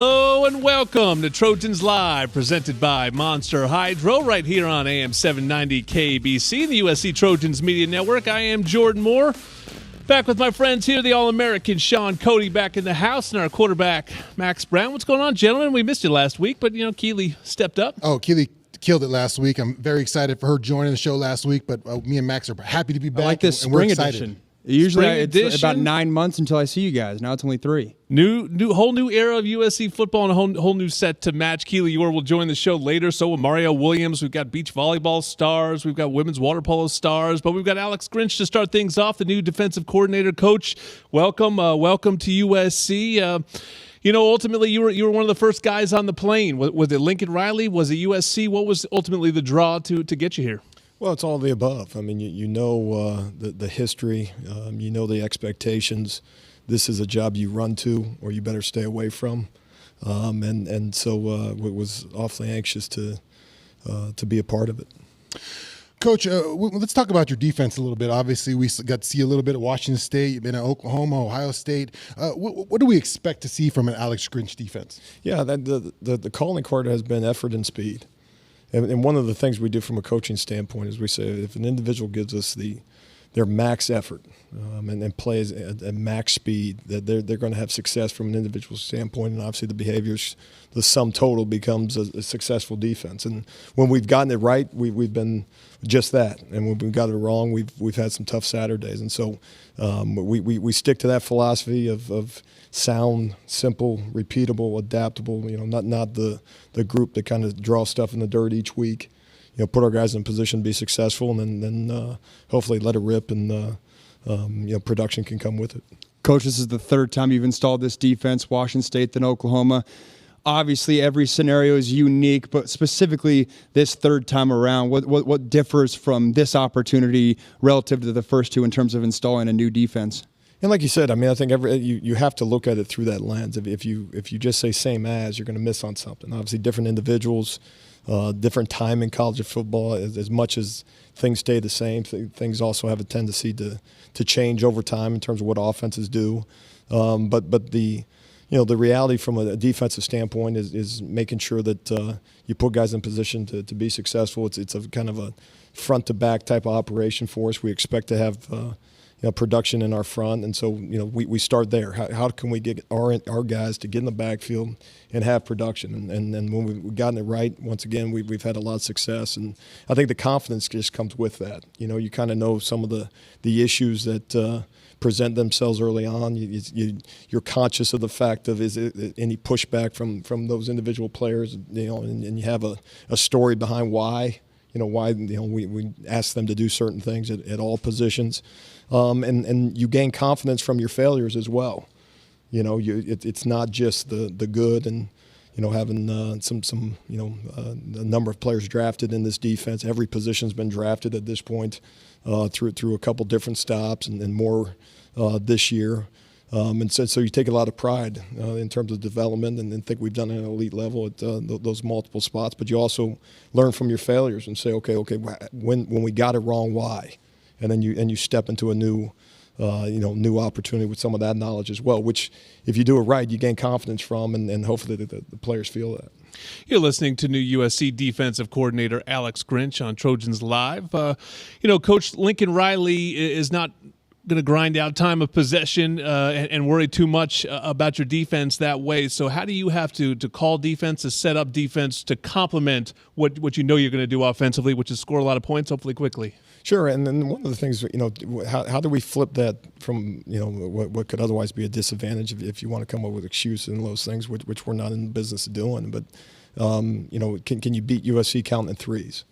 Hello and welcome to Trojans Live, presented by Monster Hydro, right here on AM 790 KBC, the USC Trojans Media Network. I am Jordan Moore, back with my friends here, the All-American Sean Cody back in the house, and our quarterback, Max Brown. What's going on, gentlemen? We missed you last week, but, Keely stepped up. Oh, Keely killed it last week. I'm very excited for her joining the show last week, but me and Max are happy to be back. I like this and we're spring excited. edition. Usually it's edition. about 9 months until I see you guys. Now it's only 3. Whole new era of USC football and a whole new set to match. Keely Eure will join the show later. So will Mario Williams. We've got beach volleyball stars. We've got women's water polo stars. But we've got Alex Grinch to start things off, the new defensive coordinator. Coach, welcome to USC. Ultimately, you were one of the first guys on the plane. Was it Lincoln Riley? Was it USC? What was ultimately the draw to get you here? Well, it's all of the above. I mean, you know the history, you know the expectations. This is a job you run to, or you better stay away from. So was awfully anxious to be a part of it. Coach, let's talk about your defense a little bit. Obviously, we got to see a little bit at Washington State. You've been at Oklahoma, Ohio State. What do we expect to see from an Alex Grinch defense? Yeah, the calling card has been effort and speed. And one of the things we do from a coaching standpoint is we say if an individual gives us their max effort and plays at max speed, that they're going to have success from an individual standpoint. And obviously the behaviors, the sum total becomes a successful defense. And when we've gotten it right, we've been just that. And when we've got it wrong, we've had some tough Saturdays. And so we stick to that philosophy of sound, simple, repeatable, adaptable. Not the group that kind of draws stuff in the dirt each week. Put our guys in a position to be successful, and then hopefully let it rip, and production can come with it. Coach, this is the third time you've installed this defense, Washington State, then Oklahoma. Obviously, every scenario is unique, but specifically this third time around, what differs from this opportunity relative to the first two in terms of installing a new defense? And like you said, I mean, I think you have to look at it through that lens. If you just say same as, you're going to miss on something. Obviously, different individuals, different time in college football. As much as things stay the same, things also have a tendency to change over time in terms of what offenses do. But the reality from a defensive standpoint is making sure that you put guys in position to be successful. It's a kind of a front to back type of operation for us. We expect to have production in our front, and so we start there. How can we get our guys to get in the backfield and have production? And when we've gotten it right, once again, we've had a lot of success, and I think the confidence just comes with that. You kind of know some of the issues that present themselves early on. You're conscious of the fact of is it any pushback from those individual players, and you have a story behind why. Why we ask them to do certain things at all positions, and you gain confidence from your failures as well. It's not just the good, and having a number of players drafted in this defense. Every position's been drafted at this point through a couple different stops and more this year. And so you take a lot of pride in terms of development, and think we've done it at an elite level at those multiple spots. But you also learn from your failures and say, okay, when we got it wrong, why? And then you step into a new opportunity with some of that knowledge as well. Which, if you do it right, you gain confidence from, and hopefully the players feel that. You're listening to new USC defensive coordinator Alex Grinch on Trojans Live. Coach Lincoln Riley is not going to grind out time of possession and worry too much about your defense that way. So how do you have to call defense, to set up defense, to complement what you know you're going to do offensively, which is score a lot of points, hopefully quickly? Sure, and then one of the things, how do we flip that from, what could otherwise be a disadvantage if you want to come up with excuses and those things, which we're not in the business of doing. But, can you beat USC counting threes?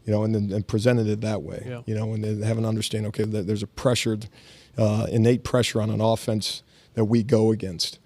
And presented it that way, yeah. And then have an understanding, okay, that there's a innate pressure on an offense that we go against.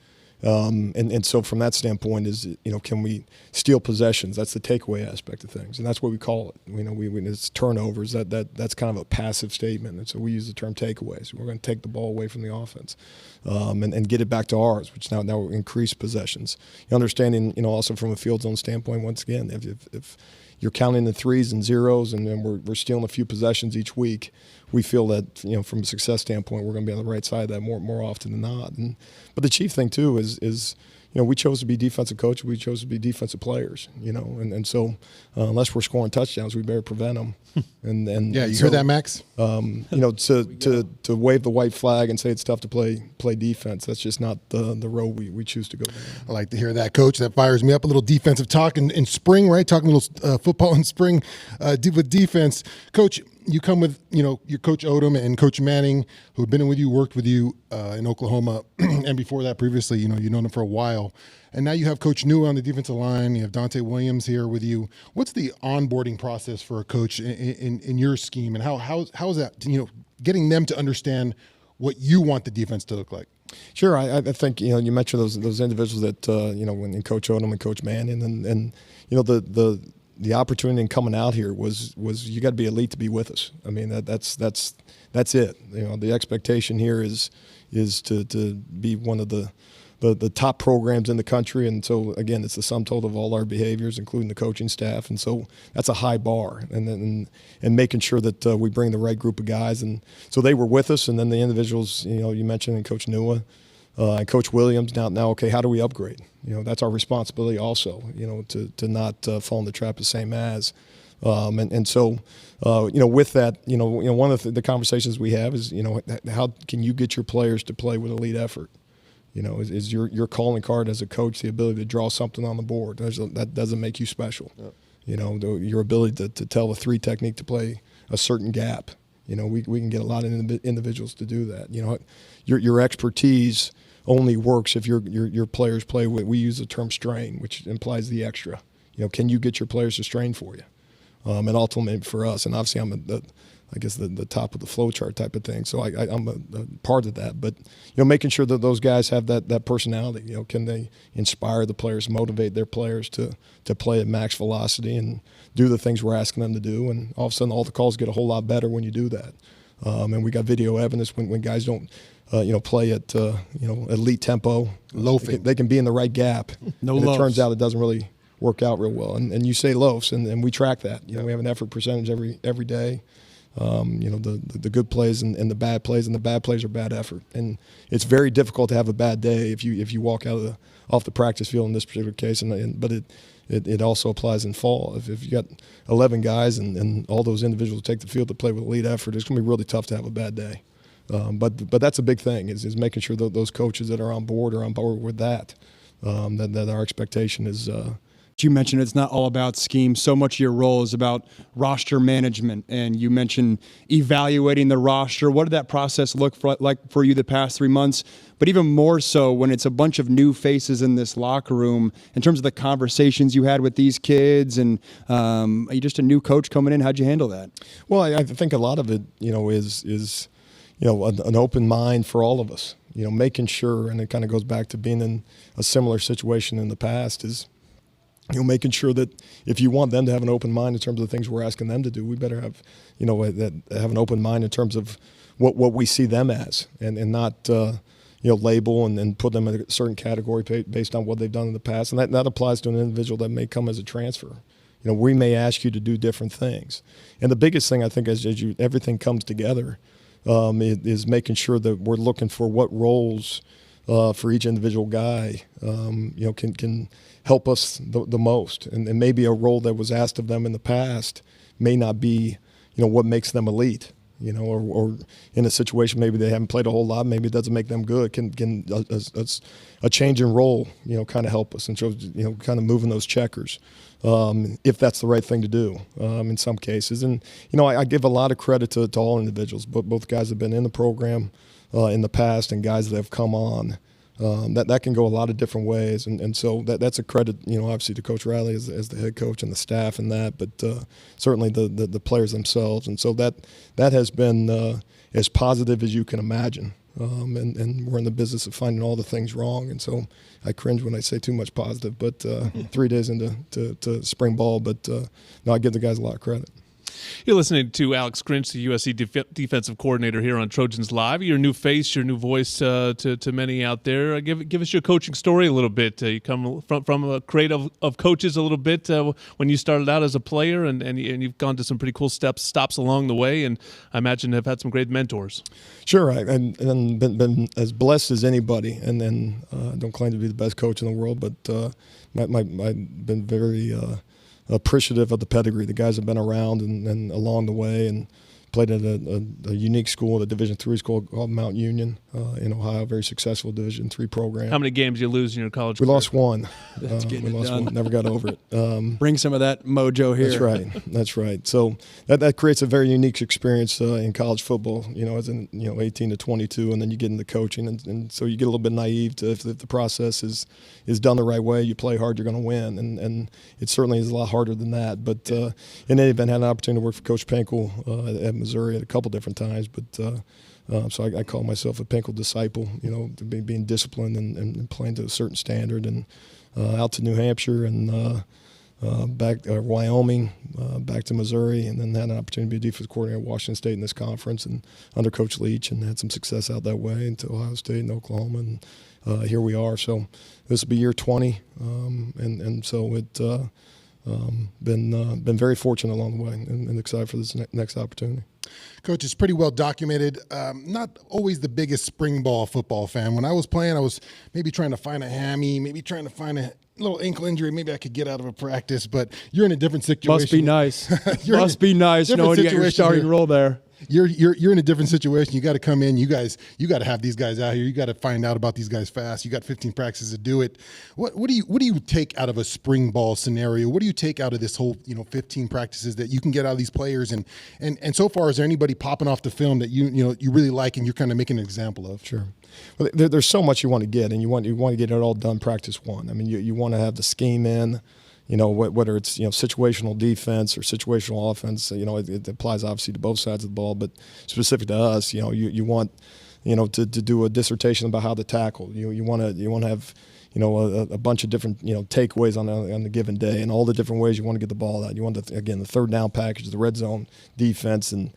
And so from that standpoint is, can we steal possessions? That's the takeaway aspect of things. And that's what we call it. It's turnovers. That's kind of a passive statement. And so we use the term takeaways. We're going to take the ball away from the offense and get it back to ours, which now will increase possessions. Understanding, also from a field zone standpoint, once again, if you're counting the threes and zeros, and then we're stealing a few possessions each week, we feel that, from a success standpoint, we're going to be on the right side of that more often than not. But the chief thing too is we chose to be defensive coach. We chose to be defensive players, and so unless we're scoring touchdowns, we better prevent them. And yeah, you heard that, Max? To wave the white flag and say it's tough to play defense, that's just not the road we choose to go down. I like to hear that, Coach. That fires me up. A little defensive talk in spring, right? Talking a little football in spring with defense. Coach, you come with, your Coach Odom and Coach Manning, who have been with you, worked with you in Oklahoma, and before that previously, you've known them for a while. And now you have Coach Nua on the defensive line. You have Dante Williams here with you. What's the onboarding process for a coach in your scheme, and how is that, getting them to understand what you want the defense to look like? Sure, I think you mentioned those individuals that when Coach Odom and Coach Manning, and the opportunity in coming out here was you got to be elite to be with us. I mean that's it. The expectation here is to be one of the top programs in the country, and so again it's the sum total of all our behaviors, including the coaching staff, and so that's a high bar, and making sure that we bring the right group of guys, and so they were with us, and then the individuals you mentioned, and Coach Nua and Coach Williams. Now, okay, how do we upgrade? That's our responsibility also. To not fall in the trap the same as. And so, with that, one of the conversations we have is, how can you get your players to play with elite effort? Is your calling card as a coach the ability to draw something on the board? That doesn't make you special. Yep. Your ability to tell a 3 technique to play a certain gap. We can get a lot of individuals to do that. Your expertise only works if your players play with, we use the term strain, which implies the extra. Can you get your players to strain for you? And ultimately for us, and obviously I'm the top of the flow chart type of thing. So I'm a part of that. But, making sure that those guys have that personality. Can they inspire the players, motivate their players to play at max velocity and do the things we're asking them to do? And all of a sudden all the calls get a whole lot better when you do that. And we got video evidence when guys don't play at elite tempo. Loafing. They can be in the right gap. No and loafs. It turns out it doesn't really work out real well. And you say loafs, and we track that. We have an effort percentage every day. The good plays and the bad plays, and the bad plays are bad effort. And it's very difficult to have a bad day if you walk off the practice field in this particular case. But it also applies in fall. If you got 11 guys and all those individuals take the field to play with elite effort, it's going to be really tough to have a bad day. But that's a big thing is making sure that those coaches that are on board with that. That our expectation is. You mentioned it's not all about scheme. So much of your role is about roster management, and you mentioned evaluating the roster. What did that process look like for you the past 3 months? But even more so when it's a bunch of new faces in this locker room, in terms of the conversations you had with these kids, and are you just a new coach coming in? How'd you handle that? Well, I think a lot of it, is an open mind for all of us. Making sure, and it kind of goes back to being in a similar situation in the past, is making sure that if you want them to have an open mind in terms of the things we're asking them to do, we better have, have an open mind in terms of what we see them as, and not, label and put them in a certain category based on what they've done in the past. And that applies to an individual that may come as a transfer. We may ask you to do different things. And the biggest thing, I think, as everything comes together, is making sure that we're looking for what roles for each individual guy, can help us the most. And maybe a role that was asked of them in the past may not be, what makes them elite, or in a situation maybe they haven't played a whole lot, maybe it doesn't make them good. Can a change in role, kind of help us, and so, kind of moving those checkers, if that's the right thing to do in some cases. And, I give a lot of credit to all individuals, but both guys have been in the program in the past and guys that have come on. That can go a lot of different ways, and so that's a credit, obviously to Coach Riley as the head coach and the staff and that, but certainly the players themselves, and so that has been as positive as you can imagine. And we're in the business of finding all the things wrong, and so I cringe when I say too much positive. But 3 days into spring ball, but no, I give the guys a lot of credit. You're listening to Alex Grinch, the USC defensive coordinator here on Trojans Live. Your new face, your new voice to many out there. Give us your coaching story a little bit. You come from a crate of coaches a little bit when you started out as a player, and you've gone to some pretty cool stops along the way, and I imagine have had some great mentors. Sure, and been as blessed as anybody, and then don't claim to be the best coach in the world, but I've been very appreciative of the pedigree. The guys have been around and along the way, and played at a unique school, a Division III school called Mount Union in Ohio, very successful Division III program. How many games did you lose in your college We career? lost one. That's getting we it lost done. one. Never got over it. Bring some of that mojo here. That's right. That's right. So that creates a very unique experience in college football. As in 18 to 22, and then you get into coaching, and so you get a little bit naive to if the process is done the right way, you play hard, you're going to win, and it certainly is a lot harder than that. But in any event, had an opportunity to work for Coach Pinkel at Missouri at a couple different times, but. So I call myself a Pinkel disciple, to being disciplined and playing to a certain standard, and out to New Hampshire and back Wyoming, back to Missouri, and then had an opportunity to be a defensive coordinator at Washington State in this conference, and under Coach Leach, and had some success out that way into Ohio State and Oklahoma, and here we are. So this will be year 20, and so it been very fortunate along the way, and excited for this next opportunity. Coach, it's pretty well documented. Not always the biggest spring ball football fan. When I was playing, I was maybe trying to find a hammy, maybe trying to find a little ankle injury. Maybe I could get out of a practice, but you're in a different situation. Must be nice. Must be nice knowing you got your starting role there. You're in a different situation. You got to come in. You got to have these guys out here. You got to find out about these guys fast. You got 15 practices to do it. What do you take out of a spring ball scenario? What do you take out of this whole 15 practices that you can get out of these players? And so far, is there anybody popping off the film that you really like and you're kind of making an example of? Sure. Well, there's so much you want to get, and you want to get it all done practice one. I mean, you want to have the scheme in. Whether it's situational defense or situational offense, it applies obviously to both sides of the ball. But specific to us, you want to do a dissertation about how to tackle. You want to have a bunch of different takeaways on the given day, and all the different ways you want to get the ball out. You want the third down package, the red zone defense, and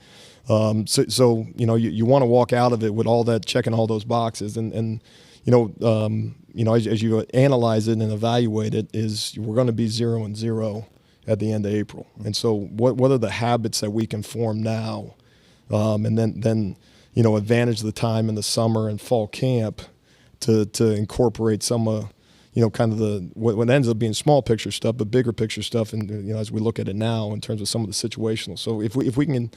so you want to walk out of it with all that, checking all those boxes, and as you analyze it and evaluate it, we're going to be 0-0 at the end of April. And so what are the habits that we can form now, and then advantage the time in the summer and fall camp to incorporate some kind of what ends up being small picture stuff, but bigger picture stuff, and as we look at it now in terms of some of the situational. So if we can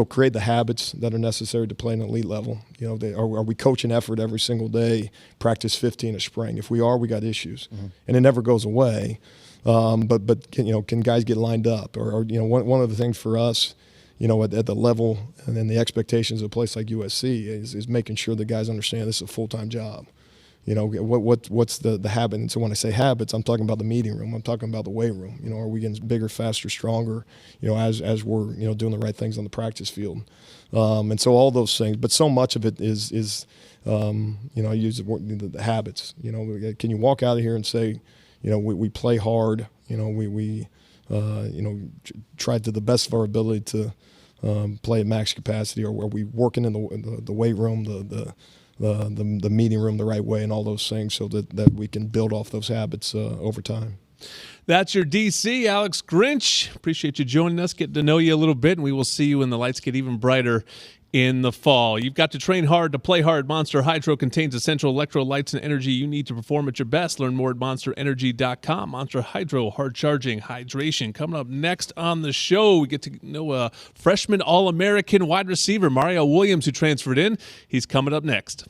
create the habits that are necessary to play at an elite level, are we coaching effort every single day, practice 15 a spring? If we are, we got issues, and it never goes away. But can guys get lined up? Or one of the things for us, at the level and then the expectations of a place like USC is making sure the guys understand this is a full-time job. What's the habit? And so when I say habits, I'm talking about the meeting room. I'm talking about the weight room. Are we getting bigger, faster, stronger? As we're doing the right things on the practice field, and so all those things. But so much of it is I use the habits. Can you walk out of here and say, we play hard. We tried to the best of our ability to play at max capacity, or are we working in the weight room, the meeting room the right way, and all those things, so that we can build off those habits over time. That's your DC, Alex Grinch. Appreciate you joining us, getting to know you a little bit, and we will see you when the lights get even brighter in the fall. You've got to train hard to play hard. Monster Hydro contains essential electrolytes and energy you need to perform at your best. Learn more at monsterenergy.com. Monster Hydro, hard charging hydration. Coming up next on the show, we get to know a freshman All-American wide receiver, Mario Williams, who transferred in. He's coming up next.